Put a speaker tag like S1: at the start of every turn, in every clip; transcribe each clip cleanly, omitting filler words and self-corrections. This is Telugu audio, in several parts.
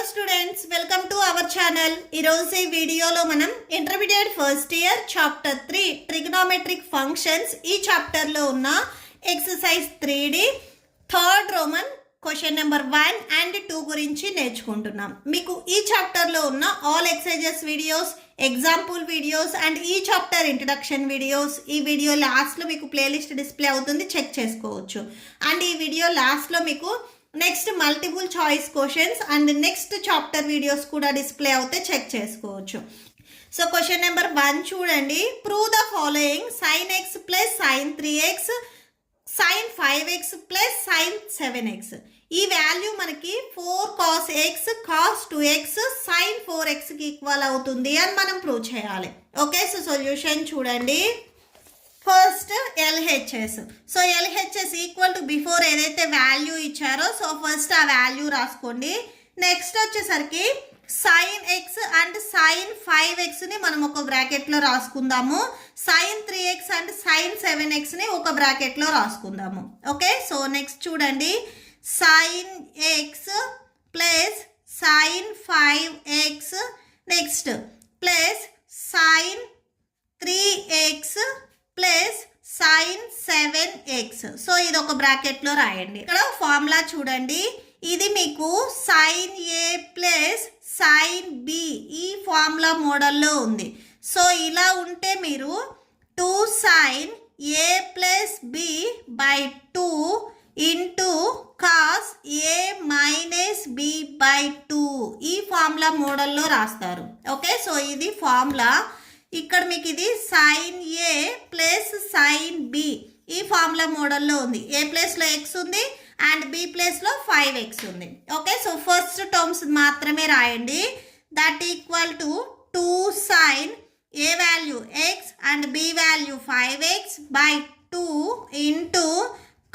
S1: Students, welcome to our channel. ఈరోజు ఈ వీడియోలో మనం intermediate first year chapter 3 trigonometric functions ఈ చాప్టర్లో ఉన్న exercise 3D third Roman question number 1 and 2 గురించి నేర్చుకుంటున్నాం. మీకు ఈ చాప్టర్లో ఉన్న all exercises videos, example videos and ఈ చాప్టర్ ఇంట్రడక్షన్ వీడియోస్ ఈ వీడియో లాస్ట్లో మీకు ప్లేలిస్ట్ డిస్ప్లే అవుతుంది, చెక్ చేసుకోవచ్చు. అండ్ ఈ వీడియో లాస్ట్లో మీకు next multiple choice questions and next chapter videos కూడా డిస్ప్లే అవుతే చెక్ చేసుకోవచ్చు. సో క్వశ్చన్ నెంబర్ 1 చూడండి. Prove the following sin x plus sin 3x sin 5x plus sin 7x. ఈ వాల్యూ మనకి 4 cos x cos 2x sin 4xకి ఈక్వల్ అవుతుంది అని మనం ప్రూవ్ చేయాలి. ఓకే, సో సొల్యూషన్ చూడండి. First LHS. So LHS equal to before ఏదైతే వాల్యూ ఇచ్చారో సో ఫస్ట్ ఆ వాల్యూ రాసుకోండి. నెక్స్ట్ వచ్చేసరికి sin x అండ్ sin 5xని మనం ఒక బ్రాకెట్లో రాసుకుందాము. sin 3x అండ్ sin 7xని ఒక బ్రాకెట్లో రాసుకుందాము. ఓకే, సో నెక్స్ట్ చూడండి. sin x plus sin 5x next plus sin 3x plus sin 7x. So ఇది ఒక బ్రాకెట్లో రాయండి. ఇక్కడ ఫార్ములా చూడండి. ఇది మీకు sin a plus sin b ఈ ఫార్ములా మోడల్లో ఉంది. సో ఇలా ఉంటే మీరు 2 sin a plus b by 2 into cos a minus b by 2 ఈ ఫార్ములా మోడల్లో రాస్తారు. ఓకే, సో ఇది ఫార్ములా. ఇక్కడ మీకు ఇది sin a plus sin b ఈ ఫార్ములా మోడల్లో ఉంది. ఏ ప్లేస్లో x ఉంది అండ్ b ప్లేస్లో 5x ఉంది. ఓకే, సో ఫస్ట్ టర్మ్స్ మాత్రమే రాయండి. That equal to 2 sin a value x and b value 5x by 2 into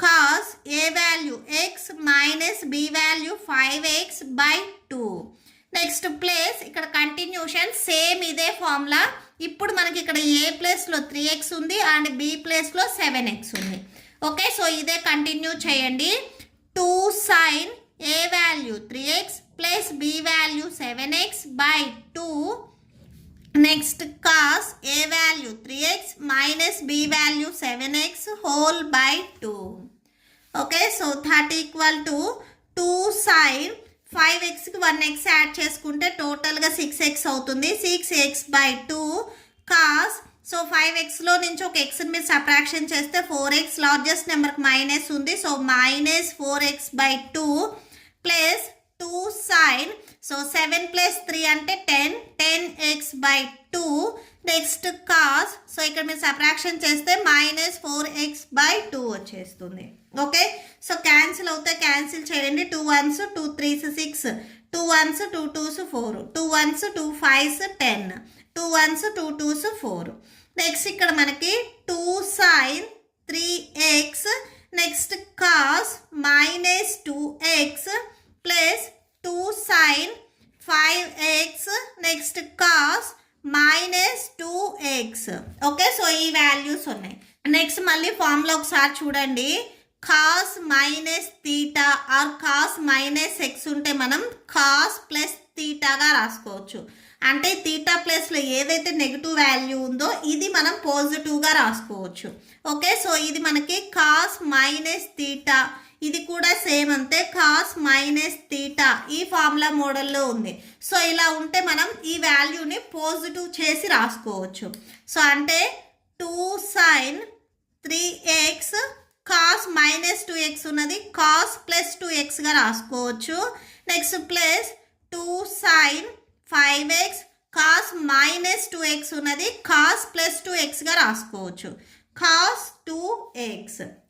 S1: cos a value x minus b value 5x by 2. Next place ఇక్కడ కంటిన్యూషన్ సేమ్ ఇదే ఫార్ములా. ఇప్పుడు మనకి ఇక్కడ ఏ ప్లేస్లో 3x ఉంది అండ్ b ప్లేస్లో 7x ఉంది. ఓకే, సో ఇదే కంటిన్యూ చేయండి. 2 sin a value 3x plus b value 7x by 2 next cos a value 3x minus b value 7x whole by 2. Okay, so that equal to 2 sin 5xకి 1x add చేసుకుంటే టోటల్గా 6x అవుతుంది. 6x బై 2 కాస్ సో 5xలో నుంచి ఒక xని మీరు సబ్ట్రాక్షన్ చేస్తే 4x లార్జెస్ట్ నెంబర్కి మైనస్ ఉంది. So minus 4x by 2 plus 2 sin so 7 plus 3 అంటే 10x by 2 next cos so ఇక్కడ మీరు సబ్ట్రాక్షన్ చేస్తే మైనస్ 4x బై 2 వచ్చేస్తుంది. ఓకే, సో క్యాన్సిల్ అవుతే క్యాన్సిల్ చేయండి. 2 1s 2 3s 6 2 1s 2 2s 4 2 1s 2 5s 10 2 1s 2 2s 4. Next ఇక్కడ మనకి 2 sin 3x next cos minus 2x plus 2 sin 5x next cos minus 2x. Okay, so ఈ వాల్యూస్ ఉన్నాయి. నెక్స్ట్ మళ్ళీ ఫార్ములా ఒకసారి చూడండి. Cos minus theta or cos minus x ఉంటే మనం కాస్ ప్లస్ తీటాగా రాసుకోవచ్చు. అంటే తీటా ప్లస్లో ఏదైతే నెగిటివ్ వాల్యూ ఉందో ఇది మనం పాజిటివ్గా రాసుకోవచ్చు. ఓకే, సో ఇది మనకి కాస్ మైనస్ తీటా, ఇది కూడా సేమ్ అంతే కాస్ మైనస్ తీటా ఈ ఫార్ములా మోడల్లో ఉంది. సో ఇలా ఉంటే మనం ఈ వాల్యూని పాజిటివ్ చేసి రాసుకోవచ్చు. సో అంటే 2 sin 3x cos minus 2x ఉన్నది కాస్ ప్లస్ 2xగా రాసుకోవచ్చు. Next plus 2 sin 5x cos minus 2x ఉన్నది కాస్ ప్లస్ 2xగా రాసుకోవచ్చు cos 2x.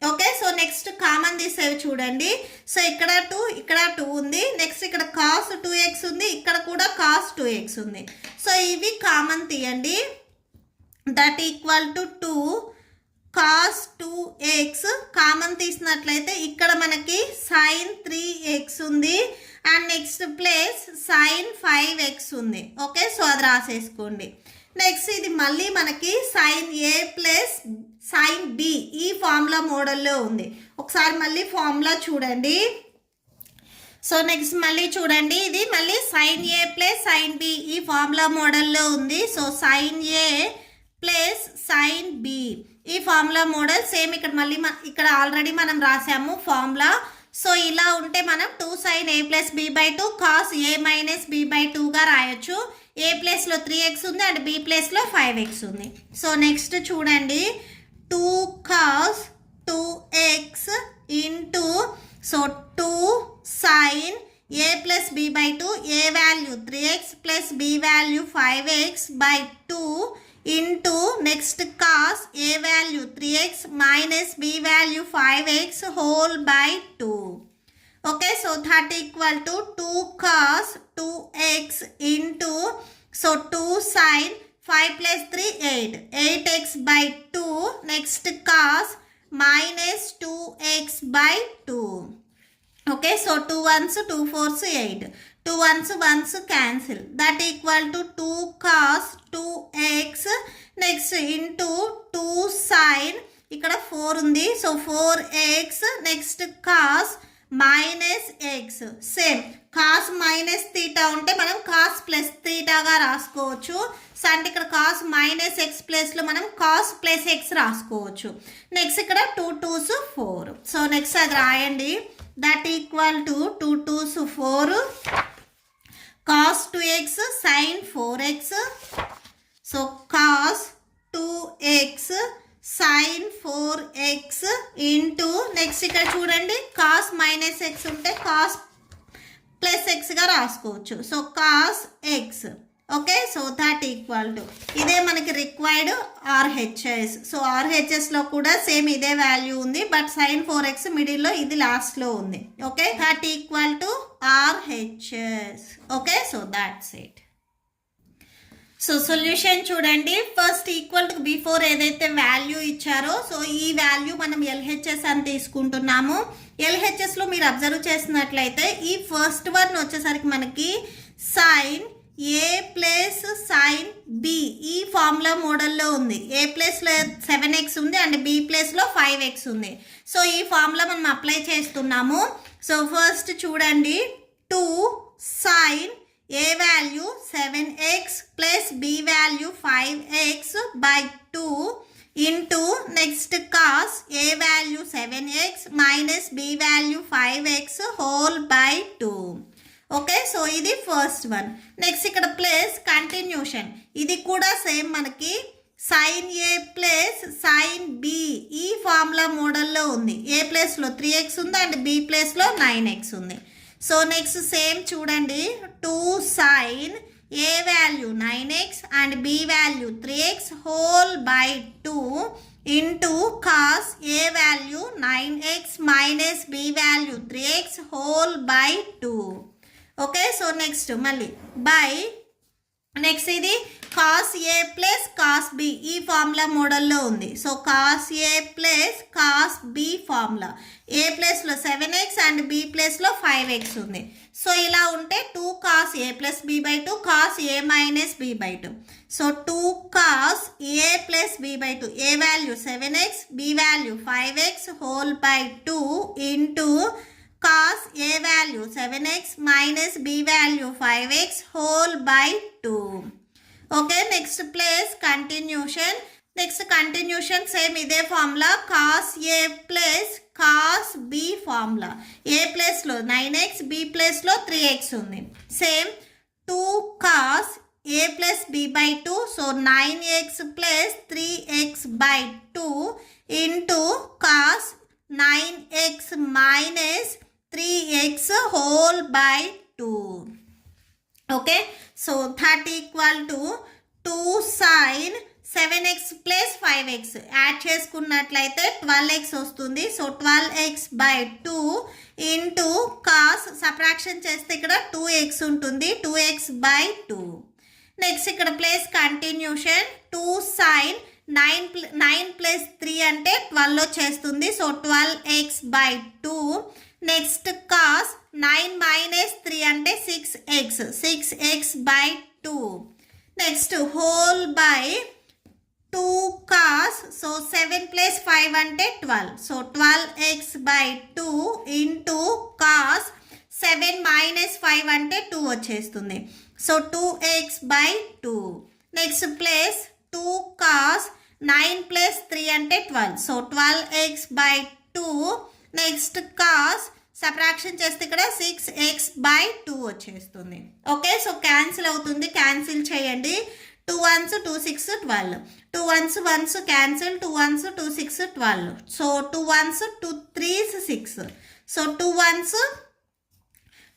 S1: Okay, so next common తీసేవి చూడండి. సో ఇక్కడ 2 ఇక్కడ 2 ఉంది. నెక్స్ట్ ఇక్కడ కాస్ 2x ఉంది, ఇక్కడ కూడా కాస్ 2x ఉంది. సో ఇవి కామన్ తీయండి. That equal to 2 cos 2x common తీసినట్లయితే ఇక్కడ మనకి sin 3x ఉంది and next plus sin 5x ఉంది. ఓకే, సో అది రాసేసుకోండి. నెక్స్ట్ ఇది మళ్ళీ మనకి sin a plus sin b ఈ ఫార్ములా మోడల్లో ఉంది. ఒకసారి మళ్ళీ ఫార్ములా చూడండి. సో నెక్స్ట్ మళ్ళీ చూడండి, ఇది మళ్ళీ sign a plus sine b ఈ ఫార్ములా మోడల్లో ఉంది. So sign a plus sine b ఈ ఫార్ములా మోడల్ సేమ్ ఇక్కడ మళ్ళీ ఇక్కడ ఆల్రెడీ మనం రాసాము ఫార్ములా. సో ఇలా ఉంటే మనం 2 sin a plus B by 2 cos A minus B by 2గా రాయొచ్చు. ఏ ప్లేస్లో 3x ఉంది అండ్ బి ప్లేస్లో 5x ఉంది. సో నెక్స్ట్ చూడండి, 2 cos 2x into so 2 sin a plus B by 2 A value 3x plus b value 5x by 2 into next cos A value 3x minus B value 5x whole by 2. Okay, so that equal to 2 cos 2x into so 2 sin 5 plus 3 8 8x by 2 next cos minus 2x by 2. Okay, సో 2 1s 2 4s 8 2 1s 1s cancel, that equal to 2 cos 2x next into 2 sin ఇక్కడ 4 ఉంది. So 4x next cos minus X. Same cos minus theta ఉంటే మనం కాస్ ప్లస్ తీటాగా రాసుకోవచ్చు. సో అంటే ఇక్కడ కాస్ మైనస్ ఎక్స్ ప్లేస్లో మనం కాస్ ప్లస్ ఎక్స్ రాసుకోవచ్చు. నెక్స్ట్ ఇక్కడ 2 2s 4. సో నెక్స్ట్ అది రాయండి, that equal to 2 2s 4 cos 2x sine 4x. So cos 2x sine 4x into next ఇక్కడ చూడండి కాస్ మైనస్ ఎక్స్ ఉంటే కాస్ ప్లస్ ఎక్స్గా రాసుకోవచ్చు. So cos x. Okay, so that equal to ఇదే మనకి రిక్వైర్డ్ ఆర్హెచ్ఎస్. సో ఆర్హెచ్ఎస్లో కూడా సేమ్ ఇదే వాల్యూ ఉంది, బట్ సైన్ 4x మిడిల్లో ఇది లాస్ట్లో ఉంది. Okay, that equal to RHS. Okay, so that's it. So solution చూడండి, ఫస్ట్ ఈక్వల్ టు బిఫోర్ ఏదైతే వాల్యూ ఇచ్చారో సో ఈ వాల్యూ మనం ఎల్హెచ్ఎస్ అని తీసుకుంటున్నాము. ఎల్హెచ్ఎస్లో మీరు అబ్జర్వ్ చేసినట్లయితే ఈ ఫస్ట్ వన్ వచ్చేసరికి మనకి sine a plus sine b ఈ ఫార్ములా మోడల్లో ఉంది. ఏ ప్లేస్లో 7x ఉంది అండ్ బి ప్లేస్లో 5x ఉంది. సో ఈ ఫార్ములా మనం అప్లై చేస్తున్నాము. సో ఫస్ట్ చూడండి, 2 sine a value 7x plus b value 5x by 2 into next cos A value 7x minus B value 5x whole by 2. Okay, so ఇది ఫస్ట్ వన్. నెక్స్ట్ ఇక్కడ ప్లస్ కంటిన్యూషన్, ఇది కూడా సేమ్ మనకి sine a plus sine b ఈ ఫార్ములా మోడల్లో ఉంది. ఏ ప్లేస్లో 3x ఉంది అండ్ బి ప్లేస్లో 9x ఉంది. సో నెక్స్ట్ సేమ్ చూడండి, 2 sin A value 9x and B value 3x whole by 2 into cos A value 9x minus B value 3x whole by 2. Okay, so next మళ్ళీ బై నెక్స్ట్ ఇది cos A plus cos B ఈ ఫార్ములా మోడల్లో ఉంది. So cos A plus cos B formula, A ప్లేస్లో 7x అండ్ బి ప్లేస్లో 5x ఉంది. సో ఇలా ఉంటే 2 cos A plus B by 2 cos A minus B by 2. So 2 cos A plus B by 2 A value 7x B value 5x whole by 2 into cos A value 7x minus B value 5x whole by 2. Okay, next place continuation. Next continuation same ఇదే formula, cos A plus cos B formula. A ప్లేస్లో 9x బి ప్లేస్లో 3x ఉంది. Same 2 cos A plus B by 2 so 9x plus 3x by 2 into cos 9x minus 3x whole by 2. Okay, so that equal to 2 sin 7x plus 5x add చేసుకున్నట్లయితే 12x వస్తుంది. So 12x by 2 into cos subtraction చేస్తే ఇక్కడ 2x ఉంటుంది, 2x బై 2. నెక్స్ట్ ఇక్కడ ప్లేస్ కంటిన్యూషన్, 2 sin 9 ప్లస్ 3 అంటే 12 వచ్చేస్తుంది. So 12x by 2 next cos 9 minus 3 అంటే 6x by 2. Next whole by 2 cos so 7 plus 5 అంటే 12. So 12x by 2 into cos 7 minus 5 అంటే 2 వచ్చేస్తుంది. So 2x/2. Next plus 2 cos 9 plus 3 అంటే 12. So 12x/2. Next cos subtraction చేస్తే ఇక్కడ 6x/2 వచ్చేస్తుంది. ఓకే, సో క్యాన్సిల్ అవుతుంది, క్యాన్సిల్ చేయండి. 2 1s 2 6 12. 2 1s 1s cancel, 2 1s 2 6 12. So 2 1s 2 3s 6. So 2 1s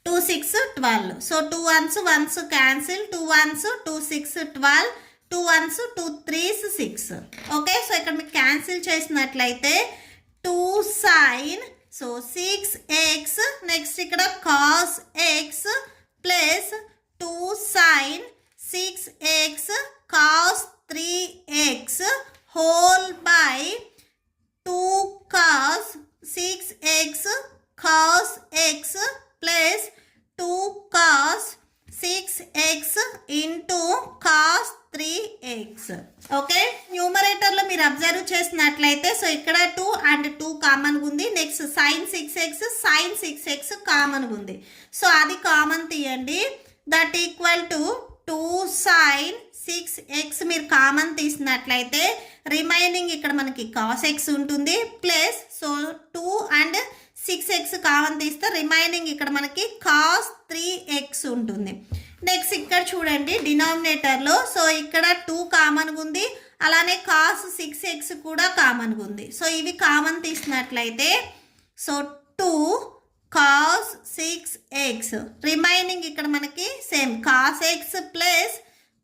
S1: 2 6 12. So 2 1s 1s cancel, 2 1s 2 6 12. 2 1s 2 3s 6. Okay, so ఇక్కడ మీకు క్యాన్సిల్ చేసినట్లయితే 2 sin, సో 6x, నెక్స్ట్ ఇక్కడ cos x plus 2 sin 6x cos 3x whole by 2 cos 6x cos x plus 2 cos 6x into cos 3x. Okay, న్యూమరేటర్లో మీరు అబ్జర్వ్ చేసినట్లయితే సో ఇక్కడ 2 అండ్ 2 కామన్గా ఉంది. నెక్స్ట్ sin 6x కామన్గా ఉంది. సో అది కామన్ తీయండి. That equal to 2 sin 6x మీరు కామన్ తీసినట్లయితే రిమైనింగ్ ఇక్కడ మనకి cos x ఉంటుంది. Plus so 2 and 6x common తీస్తే రిమైనింగ్ ఇక్కడ మనకి cos 3x ఉంటుంది. నెక్స్ట్ ఇక్కడ చూడండి డినామినేటర్లో సో ఇక్కడ 2 కామన్గా ఉంది, అలానే cos 6x కూడా కామన్గా ఉంది. సో ఇవి కామన్ తీసినట్లయితే సో 2 cos 6x రిమైనింగ్ ఇక్కడ మనకి same cos x plus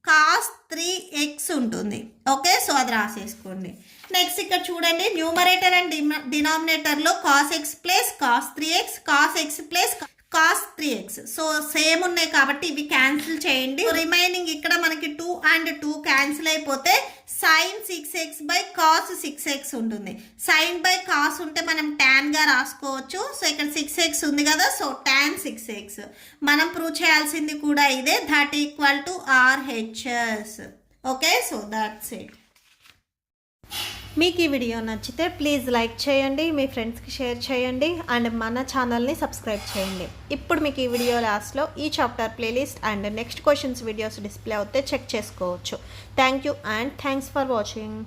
S1: cos 3x ఉంటుంది. ఓకే, సో అది రాసేసుకోండి. నెక్స్ట్ ఇక్కడ చూడండి న్యూమరేటర్ అండ్ డినామినేటర్లో cos x plus cos 3x, cos x plus cos 3x so same ఉన్నాయి కాబట్టి ఇవి క్యాన్సిల్ చేయండి. రిమైనింగ్ ఇక్కడ మనకి 2 అండ్ 2 క్యాన్సిల్ అయిపోతే sin 6x by cos 6x ఉంటుంది. sin బై cos ఉంటే మనం tan గా రాసుకోవచ్చు. సో ఇక్కడ 6x ఉంది కదా, సో tan 6x. మనం ప్రూవ్ చేయాల్సింది కూడా ఇదే, that equal to RHS. Okay, so that's it. మీకు ఈ వీడియో నచ్చితే ప్లీజ్ లైక్ చేయండి, మీ ఫ్రెండ్స్కి షేర్ చేయండి అండ్ మన ఛానల్ని సబ్స్క్రైబ్ చేయండి. ఇప్పుడు మీకు ఈ వీడియో లాస్ట్లో ఈ chapter playlist and next questions videos display అవుతే చెక్ చేసుకోవచ్చు. Thank you and thanks for watching.